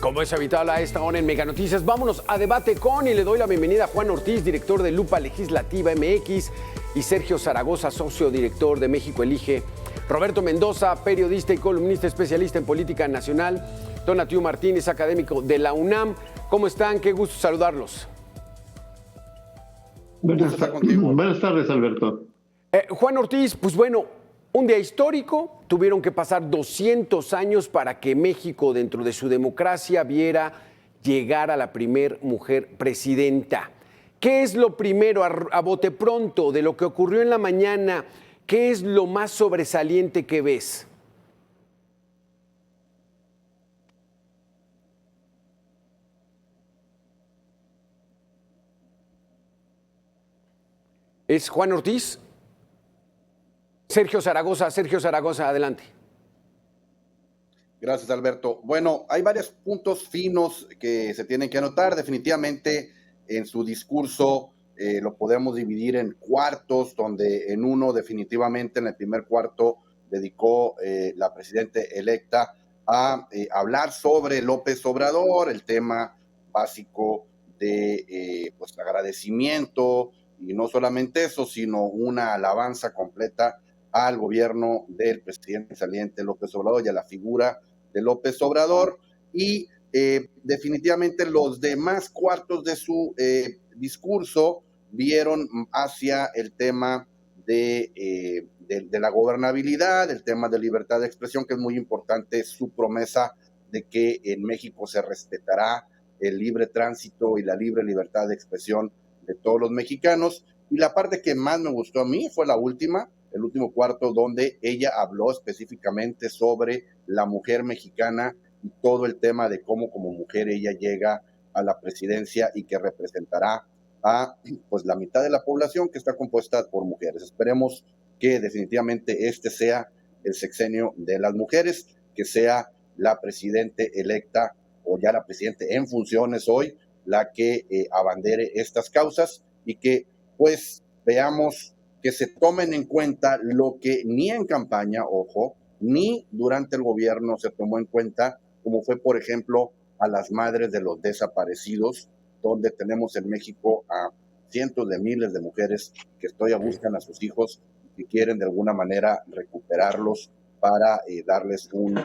Como es habitual a esta hora en Mega Noticias, vámonos a Debate con y le doy la bienvenida a Juan Ortiz, director de Lupa Legislativa MX, y Sergio Zaragoza, socio director de México Elige, Roberto Mendoza, periodista y columnista especialista en política nacional, Tonatiu Martínez, académico de la UNAM. ¿Cómo están? Qué gusto saludarlos. Buenas tardes, Alberto. Juan Ortiz, pues bueno, un día histórico, tuvieron que pasar 200 años para que México, dentro de su democracia, viera llegar a la primer mujer presidenta. ¿Qué es lo primero, a bote pronto, de lo que ocurrió en la mañana? ¿Qué es lo más sobresaliente que ves? ¿Es Juan Ortiz? Sergio Zaragoza, adelante. Gracias, Alberto. Bueno, hay varios puntos finos que se tienen que anotar. Definitivamente, en su discurso lo podemos dividir en cuartos, donde en uno, definitivamente, en el primer cuarto, dedicó la presidenta electa a hablar sobre López Obrador, el tema básico de pues, agradecimiento, y no solamente eso, sino una alabanza completa al gobierno del presidente saliente López Obrador y a la figura de López Obrador. Y definitivamente los demás cuartos de su discurso vieron hacia el tema de la gobernabilidad, el tema de libertad de expresión, que es muy importante, su promesa de que en México se respetará el libre tránsito y la libre libertad de expresión de todos los mexicanos. Y la parte que más me gustó a mí fue la última, el último cuarto, donde ella habló específicamente sobre la mujer mexicana y todo el tema de cómo como mujer ella llega a la presidencia y que representará a pues la mitad de la población, que está compuesta por mujeres. Esperemos que definitivamente este sea el sexenio de las mujeres, que sea la presidenta electa o ya la presidenta en funciones hoy la que abandere estas causas, y que pues veamos que se tomen en cuenta lo que ni en campaña, ojo, ni durante el gobierno se tomó en cuenta, como fue, por ejemplo, a las madres de los desaparecidos, donde tenemos en México a cientos de miles de mujeres que todavía buscan a sus hijos y quieren de alguna manera recuperarlos para darles un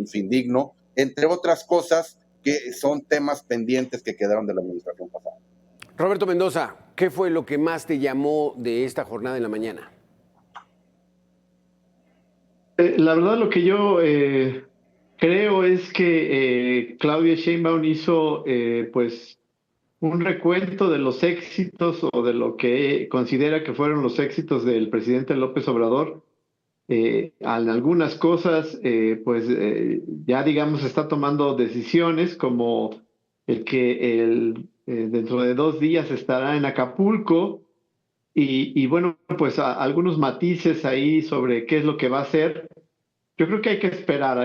fin digno, entre otras cosas que son temas pendientes que quedaron de la administración pasada. Roberto Mendoza, ¿qué fue lo que más te llamó de esta jornada en la mañana? La verdad, lo que yo creo es que Claudia Sheinbaum hizo pues un recuento de los éxitos o de lo que considera que fueron los éxitos del presidente López Obrador. En algunas cosas, ya digamos está tomando decisiones como el que dentro de 2 días estará en Acapulco y bueno, pues algunos matices ahí sobre qué es lo que va a hacer. Yo creo que hay que esperar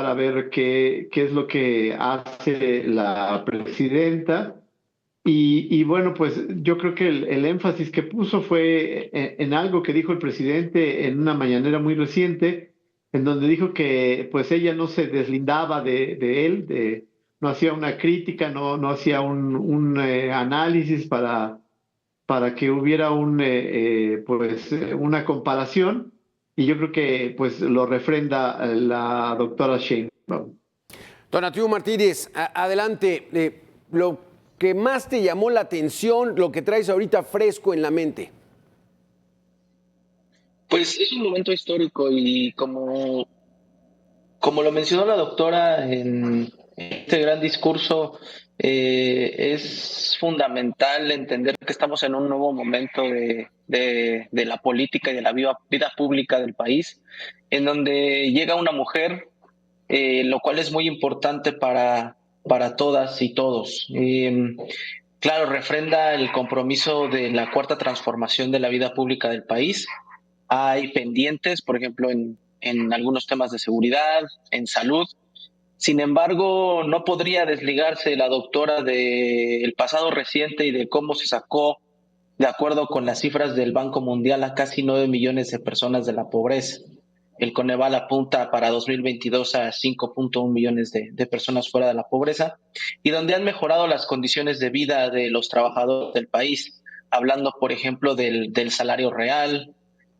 a ver qué es lo que hace la presidenta. Y bueno, pues yo creo que el énfasis que puso fue en algo que dijo el presidente en una mañanera muy reciente, en donde dijo que pues ella no se deslindaba de él, no hacía una crítica, no hacía un análisis para que hubiera una comparación, y yo creo que pues lo refrenda la doctora Sheinbaum. Tonatiu Martínez, adelante. Lo que más te llamó la atención, lo que traes ahorita fresco en la mente. Pues es un momento histórico y como lo mencionó la doctora en este gran discurso, es fundamental entender que estamos en un nuevo momento de la política y de la vida pública del país, en donde llega una mujer, lo cual es muy importante para todas y todos. Claro, refrenda el compromiso de la cuarta transformación de la vida pública del país. Hay pendientes, por ejemplo, en algunos temas de seguridad, en salud. Sin embargo, no podría desligarse la doctora del pasado reciente y de cómo se sacó, de acuerdo con las cifras del Banco Mundial, a casi 9 millones de personas de la pobreza. El Coneval apunta para 2022 a 5.1 millones de personas fuera de la pobreza, y donde han mejorado las condiciones de vida de los trabajadores del país, hablando, por ejemplo, del salario real.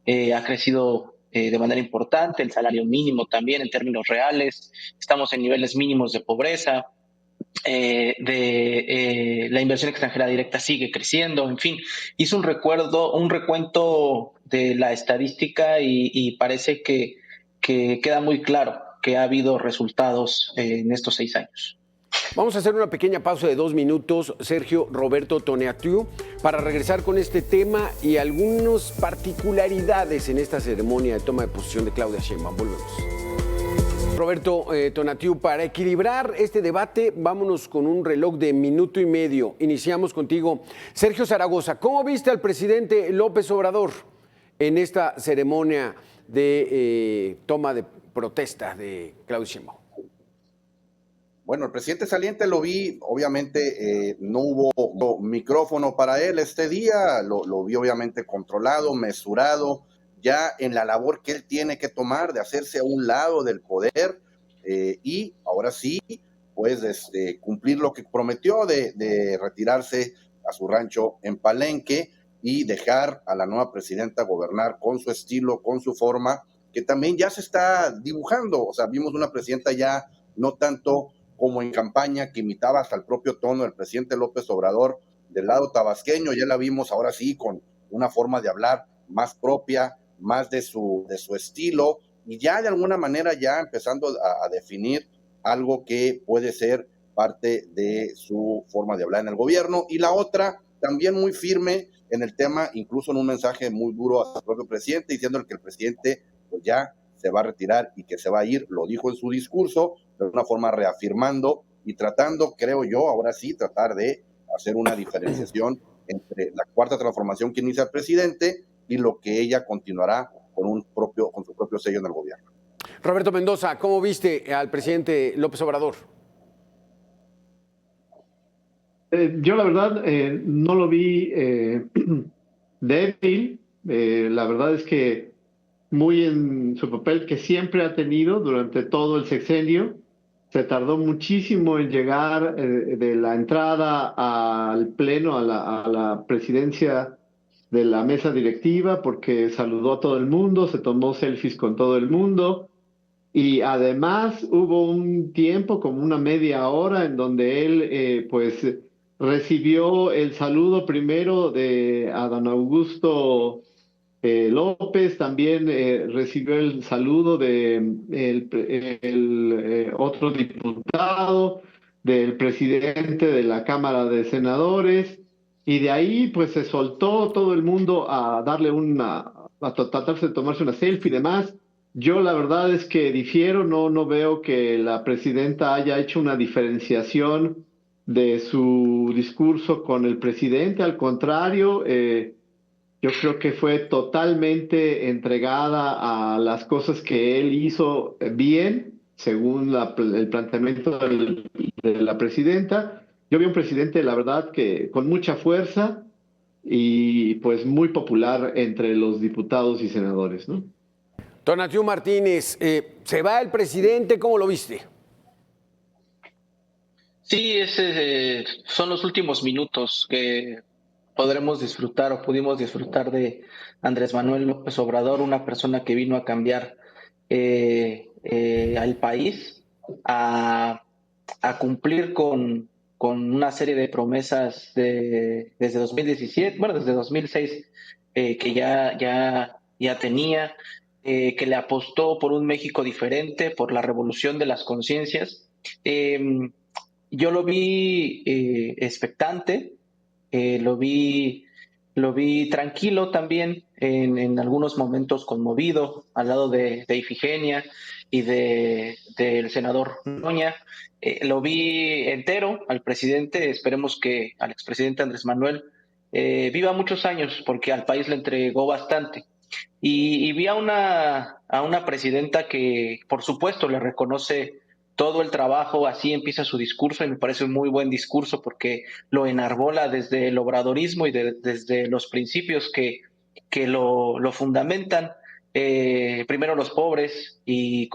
Ha crecido de manera importante, el salario mínimo también en términos reales, estamos en niveles mínimos de pobreza, la inversión extranjera directa sigue creciendo, en fin, hizo un recuento de la estadística y parece que queda muy claro que ha habido resultados en estos 6 años. Vamos a hacer una pequeña pausa de 2 minutos, Sergio Roberto Tonatiuh, para regresar con este tema y algunas particularidades en esta ceremonia de toma de posición de Claudia Sheinbaum. Volvemos. Roberto Tonatiuh, para equilibrar este debate, vámonos con un reloj de minuto y medio. Iniciamos contigo. Sergio Zaragoza, ¿cómo viste al presidente López Obrador en esta ceremonia de toma de protesta de Claudia Sheinbaum? Bueno, el presidente saliente lo vi, obviamente no hubo micrófono para él este día, lo vi obviamente controlado, mesurado, ya en la labor que él tiene que tomar de hacerse a un lado del poder y ahora sí, pues cumplir lo que prometió de retirarse a su rancho en Palenque y dejar a la nueva presidenta gobernar con su estilo, con su forma, que también ya se está dibujando. O sea, vimos una presidenta ya no tanto como en campaña, que imitaba hasta el propio tono del presidente López Obrador del lado tabasqueño, ya la vimos ahora sí con una forma de hablar más propia, más de su estilo, y ya de alguna manera ya empezando a definir algo que puede ser parte de su forma de hablar en el gobierno. Y la otra, también muy firme en el tema, incluso en un mensaje muy duro a su propio presidente, diciendo que el presidente pues ya se va a retirar y que se va a ir, lo dijo en su discurso, de una forma reafirmando y tratando, creo yo, ahora sí, tratar de hacer una diferenciación entre la cuarta transformación que inicia el presidente y lo que ella continuará con su propio sello en el gobierno. Roberto Mendoza, ¿cómo viste al presidente López Obrador? Yo la verdad no lo vi débil. La verdad es que muy en su papel que siempre ha tenido durante todo el sexenio. Se tardó muchísimo en llegar de la entrada al pleno, a la presidencia de la mesa directiva, porque saludó a todo el mundo, se tomó selfies con todo el mundo, y además hubo un tiempo, como una media hora, en donde él pues recibió el saludo primero de Adán Augusto López, también recibió el saludo de otro diputado, del presidente de la Cámara de Senadores, y de ahí pues se soltó todo el mundo a darle a tratarse de tomarse una selfie y demás. Yo la verdad es que difiero, no veo que la presidenta haya hecho una diferenciación de su discurso con el presidente, al contrario, yo creo que fue totalmente entregada a las cosas que él hizo bien, según el planteamiento de la presidenta. Yo vi un presidente, la verdad, que con mucha fuerza y pues muy popular entre los diputados y senadores, ¿no? Tonatiuh Martínez, ¿se va el presidente? ¿Cómo lo viste? Sí, son los últimos minutos que podremos disfrutar o pudimos disfrutar de Andrés Manuel López Obrador, una persona que vino a cambiar al país, a cumplir con una serie de promesas desde 2017, bueno, desde 2006, que ya tenía, que le apostó por un México diferente, por la revolución de las conciencias. Yo lo vi expectante, lo vi tranquilo también, en algunos momentos conmovido, al lado de Ifigenia y del senador Noña. Lo vi entero al presidente, esperemos que al expresidente Andrés Manuel viva muchos años, porque al país le entregó bastante. Y vi a una presidenta que, por supuesto, le reconoce todo el trabajo. Así empieza su discurso, y me parece un muy buen discurso porque lo enarbola desde el obradorismo y desde los principios que lo fundamentan. primero los pobres y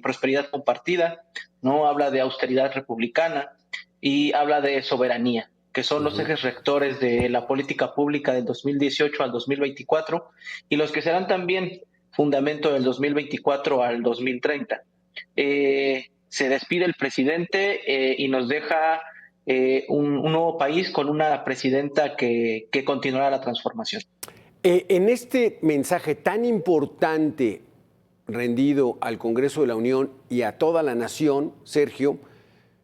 prosperidad compartida, ¿no? Habla de austeridad republicana y habla de soberanía, que son los ejes rectores de la política pública del 2018 al 2024 y los que serán también fundamento del 2024 al 2030. Se despide el presidente y nos deja un nuevo país con una presidenta que continuará la transformación. En este mensaje tan importante rendido al Congreso de la Unión y a toda la nación, Sergio,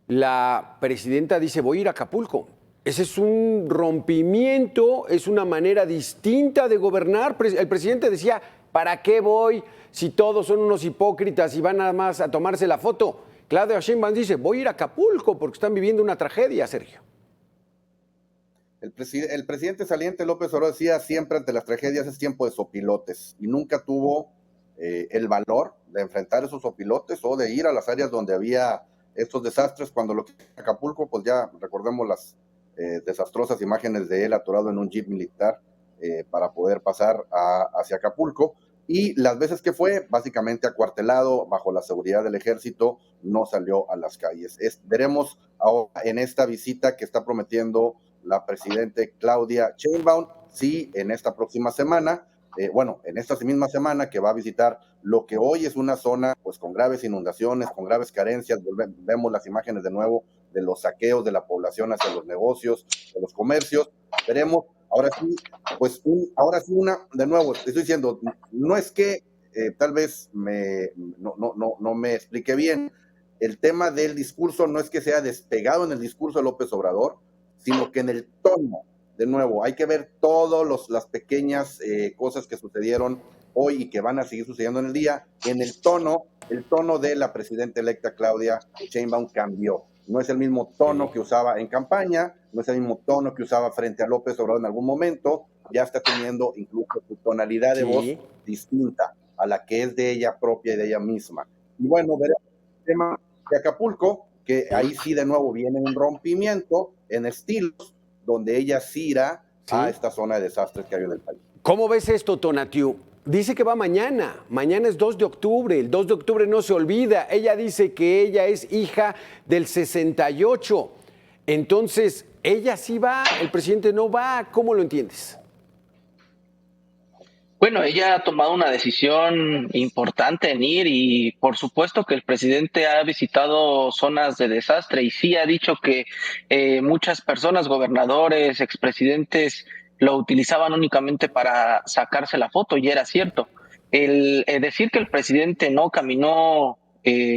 la presidenta dice, voy a ir a Acapulco. Ese es un rompimiento, es una manera distinta de gobernar. El presidente decía, ¿para qué voy si todos son unos hipócritas y van nada más a tomarse la foto? Claudia Sheinbaum dice, voy a ir a Acapulco porque están viviendo una tragedia, Sergio. El presidente saliente López Obrador decía siempre ante las tragedias es tiempo de sopilotes y nunca tuvo el valor de enfrentar esos sopilotes o de ir a las áreas donde había estos desastres. Cuando lo que Acapulco, pues ya recordemos las desastrosas imágenes de él atorado en un jeep militar para poder pasar hacia Acapulco. Y las veces que fue, básicamente acuartelado bajo la seguridad del ejército, no salió a las calles. Veremos ahora en esta visita que está prometiendo la presidenta Claudia Sheinbaum, sí, en esta próxima semana, en esta misma semana que va a visitar lo que hoy es una zona pues con graves inundaciones, con graves carencias. Vemos las imágenes de nuevo de los saqueos de la población hacia los negocios, de los comercios. Veremos ahora sí, de nuevo, estoy diciendo, no es que tal vez no me explique bien. El tema del discurso no es que sea despegado en el discurso de López Obrador, sino que en el tono, de nuevo, hay que ver todas las pequeñas cosas que sucedieron hoy y que van a seguir sucediendo en el día. En el tono de la presidenta electa Claudia Sheinbaum cambió. No es el mismo tono que usaba en campaña, no es el mismo tono que usaba frente a López Obrador en algún momento, ya está teniendo incluso su tonalidad de voz distinta a la que es de ella propia y de ella misma. Y bueno, veremos el tema de Acapulco, que ahí sí de nuevo viene un rompimiento en estilos, donde ella sí irá a esta zona de desastres que hay en el país. ¿Cómo ves esto, Tonatiuh? Dice que va mañana es 2 de octubre, el 2 de octubre no se olvida. Ella dice que ella es hija del 68, entonces ella sí va, el presidente no va, ¿cómo lo entiendes? Bueno, ella ha tomado una decisión importante en ir y por supuesto que el presidente ha visitado zonas de desastre y sí ha dicho que muchas personas, gobernadores, expresidentes, lo utilizaban únicamente para sacarse la foto y era cierto. El decir que el presidente no caminó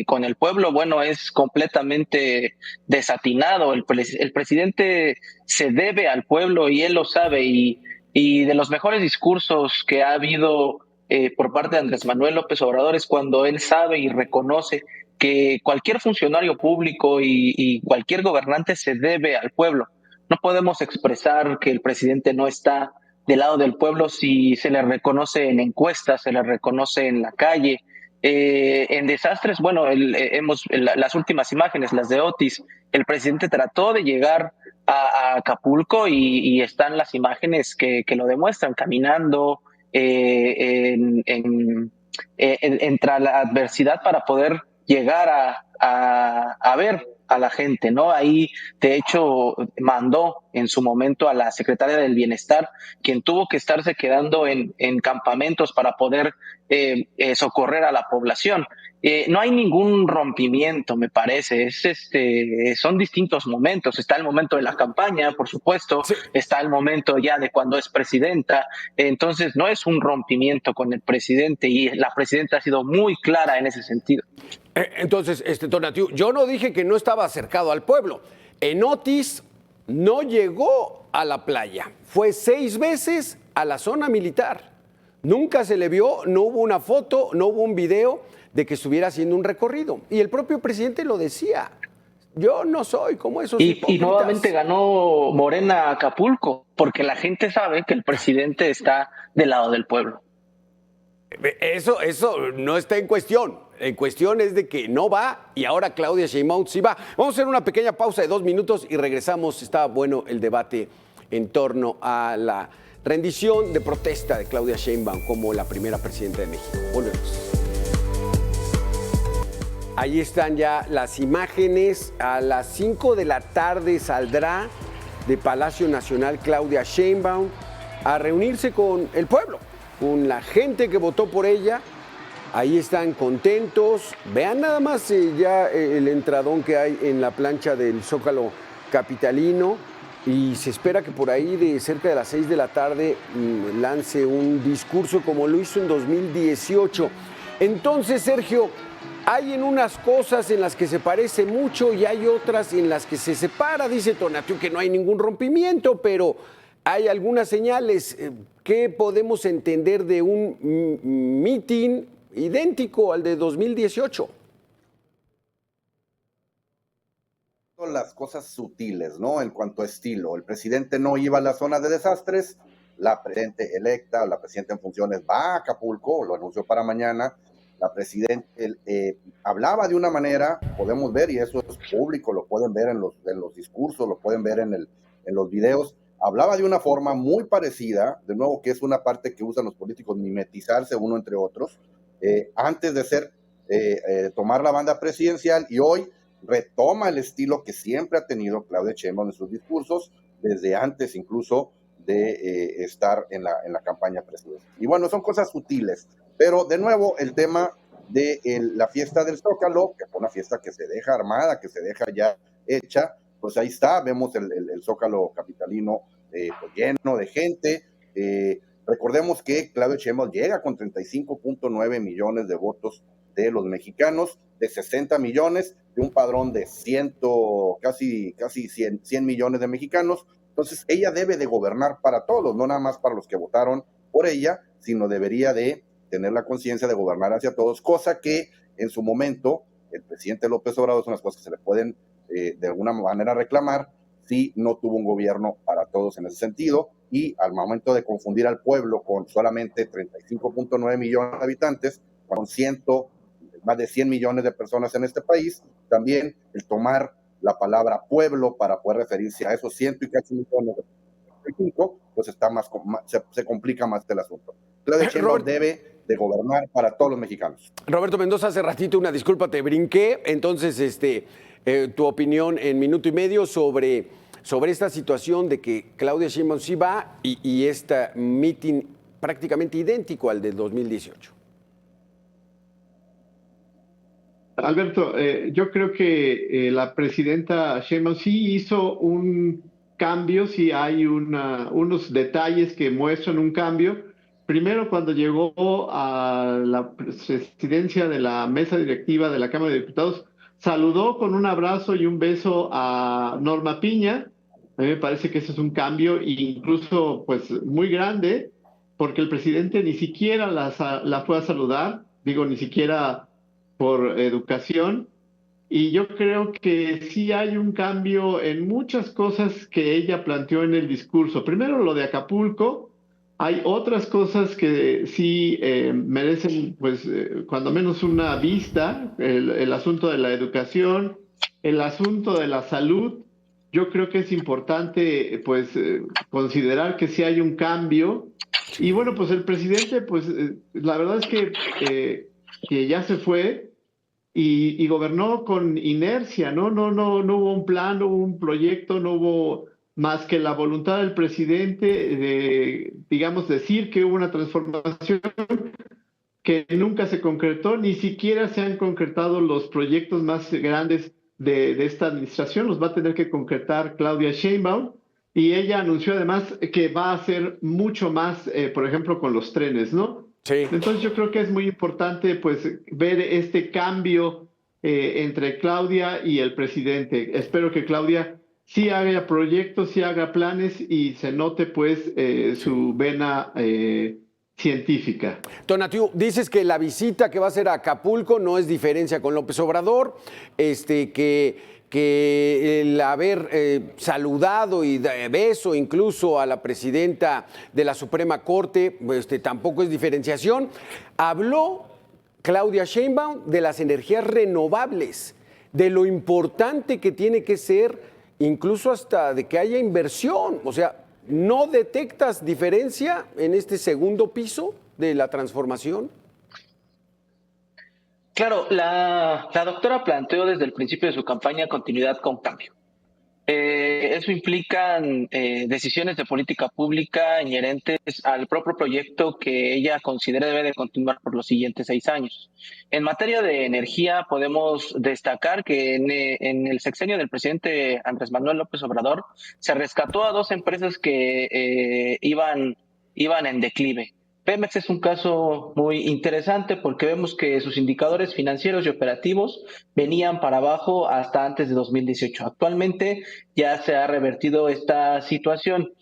con el pueblo, bueno, es completamente desatinado. El presidente se debe al pueblo y él lo sabe y de los mejores discursos que ha habido por parte de Andrés Manuel López Obrador es cuando él sabe y reconoce que cualquier funcionario público y cualquier gobernante se debe al pueblo. No podemos expresar que el presidente no está del lado del pueblo si se le reconoce en encuestas, se le reconoce en la calle. En desastres, bueno, las últimas imágenes, las de Otis, el presidente trató de llegar a Acapulco y están las imágenes que lo demuestran, caminando entre la adversidad para poder llegar a ver a la gente, ¿no? Ahí, de hecho, mandó en su momento a la secretaria del Bienestar, quien tuvo que estarse quedando en campamentos para poder socorrer a la población. No hay ningún rompimiento, me parece. Son distintos momentos. Está el momento de la campaña, por supuesto. Sí. Está el momento ya de cuando es presidenta. Entonces, no es un rompimiento con el presidente y la presidenta ha sido muy clara en ese sentido. Entonces, Tonatiuh, yo no dije que no estaba acercado al pueblo. En Otis no llegó a la playa. Fue 6 veces a la zona militar. Nunca se le vio, no hubo una foto, no hubo un video de que estuviera haciendo un recorrido. Y el propio presidente lo decía. Yo no soy como esos hipócritas. Y nuevamente ganó Morena Acapulco, porque la gente sabe que el presidente está del lado del pueblo. Eso no está en cuestión. En cuestión es de que no va y ahora Claudia Sheinbaum sí va. Vamos a hacer una pequeña pausa de 2 minutos y regresamos. Está bueno el debate en torno a la rendición de protesta de Claudia Sheinbaum como la primera presidenta de México. Volvemos. Ahí están ya las imágenes. A las 5 de la tarde saldrá de Palacio Nacional Claudia Sheinbaum a reunirse con el pueblo, con la gente que votó por ella. Ahí están contentos. Vean nada más ya el entradón que hay en la plancha del Zócalo capitalino, y se espera que por ahí de cerca de las 6 de la tarde lance un discurso como lo hizo en 2018. Entonces, Sergio, hay en unas cosas en las que se parece mucho y hay otras en las que se separa. Dice Tonatiuh que no hay ningún rompimiento, pero hay algunas señales. ¿Qué podemos entender de un mitin idéntico al de 2018? Las cosas sutiles, ¿no? En cuanto a estilo, el presidente no iba a la zona de desastres, la presidenta electa, la presidenta en funciones va a Acapulco, lo anunció para mañana. La presidenta hablaba de una manera, podemos ver, y eso es público, lo pueden ver en los discursos, lo pueden ver en los videos, hablaba de una forma muy parecida, de nuevo, que es una parte que usan los políticos, mimetizarse uno entre otros, antes de tomar la banda presidencial, y hoy retoma el estilo que siempre ha tenido Claudia Sheinbaum en sus discursos, desde antes incluso de estar en la campaña presidencial. Y bueno, son cosas sutiles, pero de nuevo el tema de la fiesta del Zócalo, que fue una fiesta que se deja armada, que se deja ya hecha, pues ahí está, vemos el Zócalo capitalino pues lleno de gente. Recordemos que Claudia Sheinbaum llega con 35.9 millones de votos de los mexicanos, de 60 millones, de un padrón de casi 100 millones de mexicanos. Entonces ella debe de gobernar para todos, no nada más para los que votaron por ella, sino debería de tener la conciencia de gobernar hacia todos, cosa que en su momento el presidente López Obrador, son las cosas que se le pueden de alguna manera reclamar, si no tuvo un gobierno para todos en ese sentido, y al momento de confundir al pueblo con solamente 35.9 millones de habitantes, con más de 100 millones de personas en este país, también el tomar la palabra pueblo para poder referirse a esos ciento y casi millones de pues está se complica más el asunto. Claudia Sheinbaum debe de gobernar para todos los mexicanos. Roberto Mendoza, hace ratito, una disculpa, te brinqué. Entonces, tu opinión en minuto y medio sobre esta situación de que Claudia Sheinbaum sí va y este meeting prácticamente idéntico al del 2018. Alberto, yo creo que la presidenta Sheinbaum sí hizo un cambio, sí hay unos detalles que muestran un cambio. Primero, cuando llegó a la presidencia de la mesa directiva de la Cámara de Diputados, saludó con un abrazo y un beso a Norma Piña. A mí me parece que ese es un cambio incluso pues muy grande, porque el presidente ni siquiera la fue a saludar, digo, ni siquiera por educación, y yo creo que sí hay un cambio en muchas cosas que ella planteó en el discurso. Primero, lo de Acapulco. Hay otras cosas que sí merecen, pues, cuando menos una vista. El asunto de la educación, el asunto de la salud. Yo creo que es importante, pues, considerar que sí hay un cambio. Y bueno, pues el presidente, pues, la verdad es que ya se fue y gobernó con inercia, ¿no? No hubo un plan, no hubo un proyecto, no hubo más que la voluntad del presidente de, digamos, decir que hubo una transformación que nunca se concretó, ni siquiera se han concretado los proyectos más grandes de esta administración, los va a tener que concretar Claudia Sheinbaum, y ella anunció además que va a hacer mucho más, por ejemplo, con los trenes, ¿no? Sí. Entonces yo creo que es muy importante pues ver este cambio entre Claudia y el presidente. Espero que Claudia sí haga proyectos, sí haga planes y se note pues su vena científica. Tonatiuh, dices que la visita que va a hacer a Acapulco no es diferencia con López Obrador, que el haber saludado y de beso incluso a la presidenta de la Suprema Corte, tampoco es diferenciación. Habló Claudia Sheinbaum de las energías renovables, de lo importante que tiene que ser, incluso hasta de que haya inversión. O sea, ¿No detectas diferencia en este segundo piso de la transformación? Claro, la doctora planteó desde el principio de su campaña continuidad con cambio. Eso implica decisiones de política pública inherentes al propio proyecto que ella considera debe de continuar por los siguientes 6 años. En materia de energía podemos destacar que en el sexenio del presidente Andrés Manuel López Obrador se rescató a 2 empresas que iban en declive. Pemex es un caso muy interesante porque vemos que sus indicadores financieros y operativos venían para abajo hasta antes de 2018. Actualmente ya se ha revertido esta situación.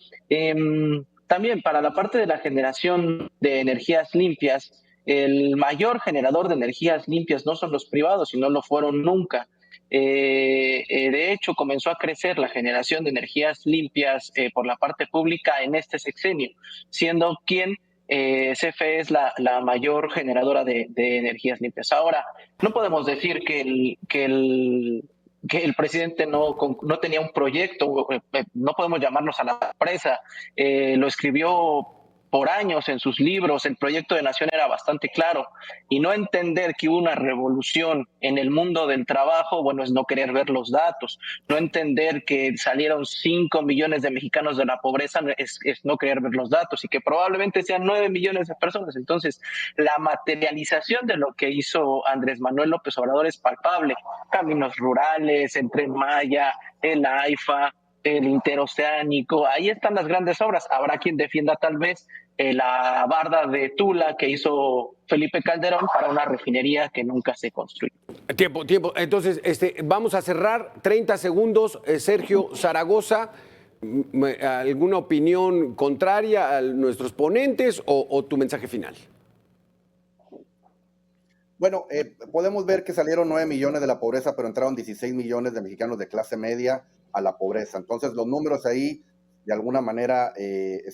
También para la parte de la generación de energías limpias, el mayor generador de energías limpias no son los privados, sino lo fueron nunca. De hecho, comenzó a crecer la generación de energías limpias por la parte pública en este sexenio, siendo quien CFE es la mayor generadora de energías limpias. Ahora, no podemos decir que el presidente no tenía un proyecto, no podemos llamarnos a la presa, lo escribió por años en sus libros, el proyecto de nación era bastante claro, y no entender que hubo una revolución en el mundo del trabajo, bueno, es no querer ver los datos, no entender que salieron 5 millones de mexicanos de la pobreza, es no querer ver los datos, y que probablemente sean 9 millones de personas. Entonces, la materialización de lo que hizo Andrés Manuel López Obrador es palpable, caminos rurales, el Tren Maya, el AIFA, el interoceánico, ahí están las grandes obras. Habrá quien defienda tal vez la barda de Tula que hizo Felipe Calderón para una refinería que nunca se construyó. Tiempo. Entonces, vamos a cerrar 30 segundos. Sergio Zaragoza, ¿alguna opinión contraria a nuestros ponentes o tu mensaje final? Bueno, podemos ver que salieron 9 millones de la pobreza, pero entraron 16 millones de mexicanos de clase media a la pobreza. Entonces, los números ahí, de alguna manera,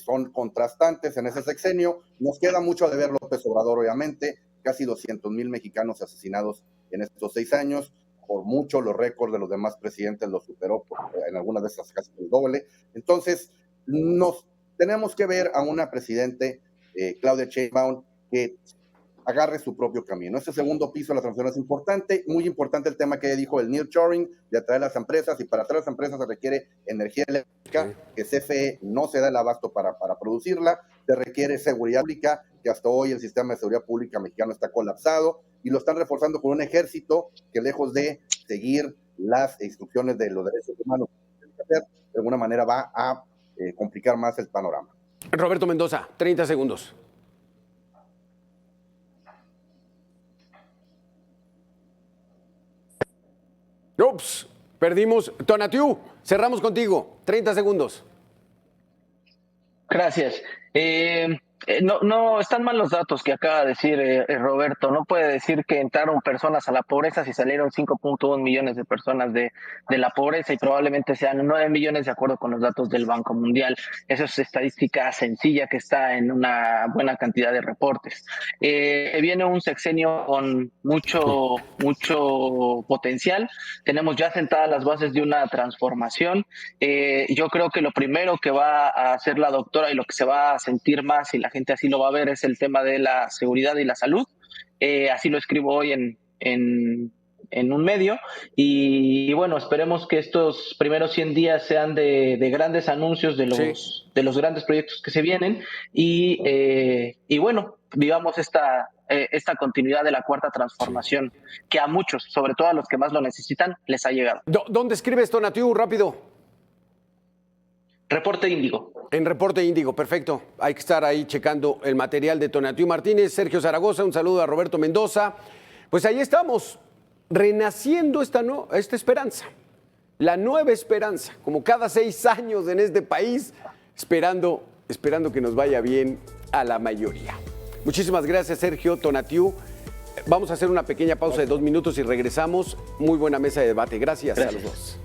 son contrastantes en ese sexenio. Nos queda mucho de ver López Obrador, obviamente. Casi 200,000 mexicanos asesinados en estos 6 años. Por mucho, los récords de los demás presidentes los superó, en algunas de esas casi el doble. Entonces, nos tenemos que ver a una presidente, Claudia Sheinbaum, que agarre su propio camino. Este segundo piso de la transformación es importante, muy importante el tema que ella dijo, el nearshoring, de atraer las empresas, y para atraer las empresas se requiere energía eléctrica, que CFE no se da el abasto para producirla, se requiere seguridad pública, que hasta hoy el sistema de seguridad pública mexicano está colapsado, y lo están reforzando con un ejército que, lejos de seguir las instrucciones de los derechos humanos, de alguna manera va a complicar más el panorama. Roberto Mendoza, 30 segundos. Ups, perdimos. Tonatiuh, cerramos contigo. 30 segundos. Gracias. No, están mal los datos que acaba de decir Roberto. No puede decir que entraron personas a la pobreza si salieron 5.1 millones de personas de la pobreza, y probablemente sean 9 millones de acuerdo con los datos del Banco Mundial. Esa es estadística sencilla que está en una buena cantidad de reportes. Viene un sexenio con mucho potencial. Tenemos ya sentadas las bases de una transformación. Yo creo que lo primero que va a hacer la doctora, y lo que se va a sentir más, y la gente así lo va a ver, es el tema de la seguridad y la salud. Así lo escribo hoy en un medio, y bueno, esperemos que estos primeros 100 días sean de grandes anuncios de los grandes proyectos que se vienen, y bueno, vivamos esta continuidad de la cuarta transformación, que a muchos, sobre todo a los que más lo necesitan, les ha llegado. ¿Dónde escribes, Tonatiuh? Rápido. Reporte Índigo. En Reporte Índigo, perfecto. Hay que estar ahí checando el material de Tonatiuh Martínez. Sergio Zaragoza, un saludo a Roberto Mendoza. Pues ahí estamos, renaciendo esta esperanza, la nueva esperanza, como cada 6 años en este país, esperando que nos vaya bien a la mayoría. Muchísimas gracias, Sergio, Tonatiuh. Vamos a hacer una pequeña pausa de 2 minutos y regresamos. Muy buena mesa de debate. Gracias a los dos.